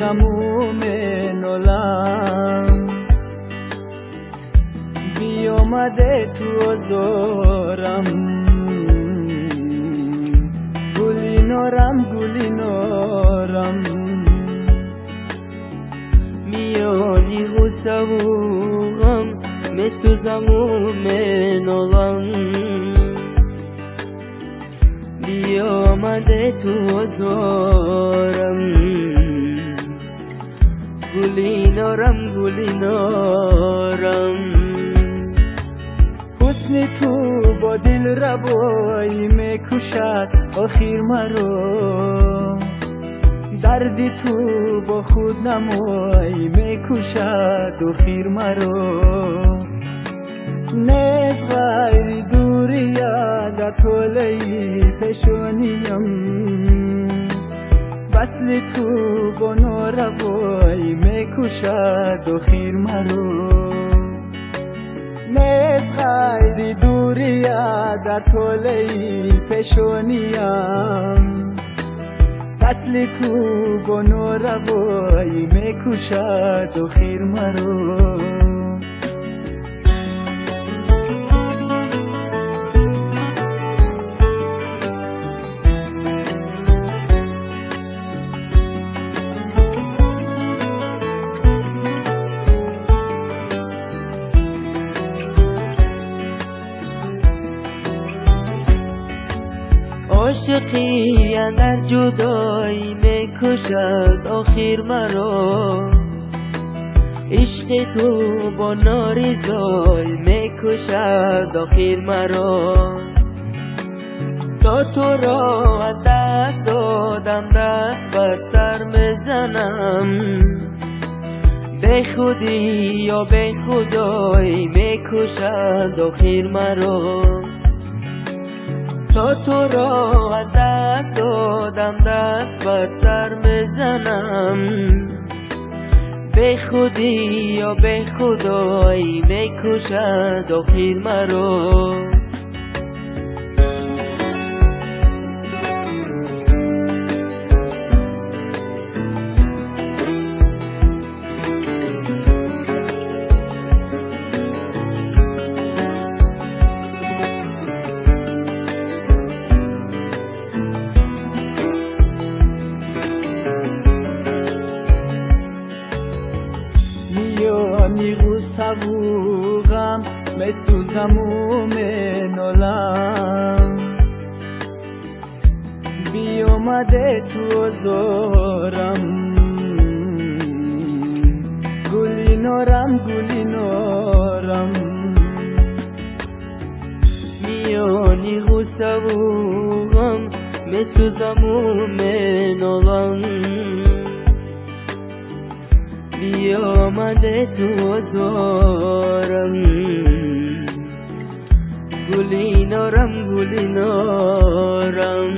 سوزم نولم بیامده تو آزارم گلی نارم میانی غصه و غم میسوزم و مینالم بیامده تو آزارم گلی نارم حسن تو با دل ربایی میکشد آخر مرا دردی تو با خود نمایی میکشد آخر مرا نیست غیر دوری یاد طولی پیشونیم وصل تو با ناروایی میکشد آخر مرا نیست غیر دوری یاد طولی پیشونیم وصل تو با ناروایی میکشد آخر مرا عاشقی اندر جدایی میکشد آخر مرا عشق تو با نارضایی میکشد آخر مرا تا تو را از دست دادم دست بر سر میزنم به خودی یا به خدایی میکشد آخر مرا تا تو را از دست دادم دست بر سر میزنم به خودی یا به خدایی میکشد آخر مرا میانی غصه و غم میسوزم و مینالم بیامده تو آزارم گلی نارم میانی غصه و غم میسوزم و مینالم بیامده تو آزارم گلی نارم گلی نارم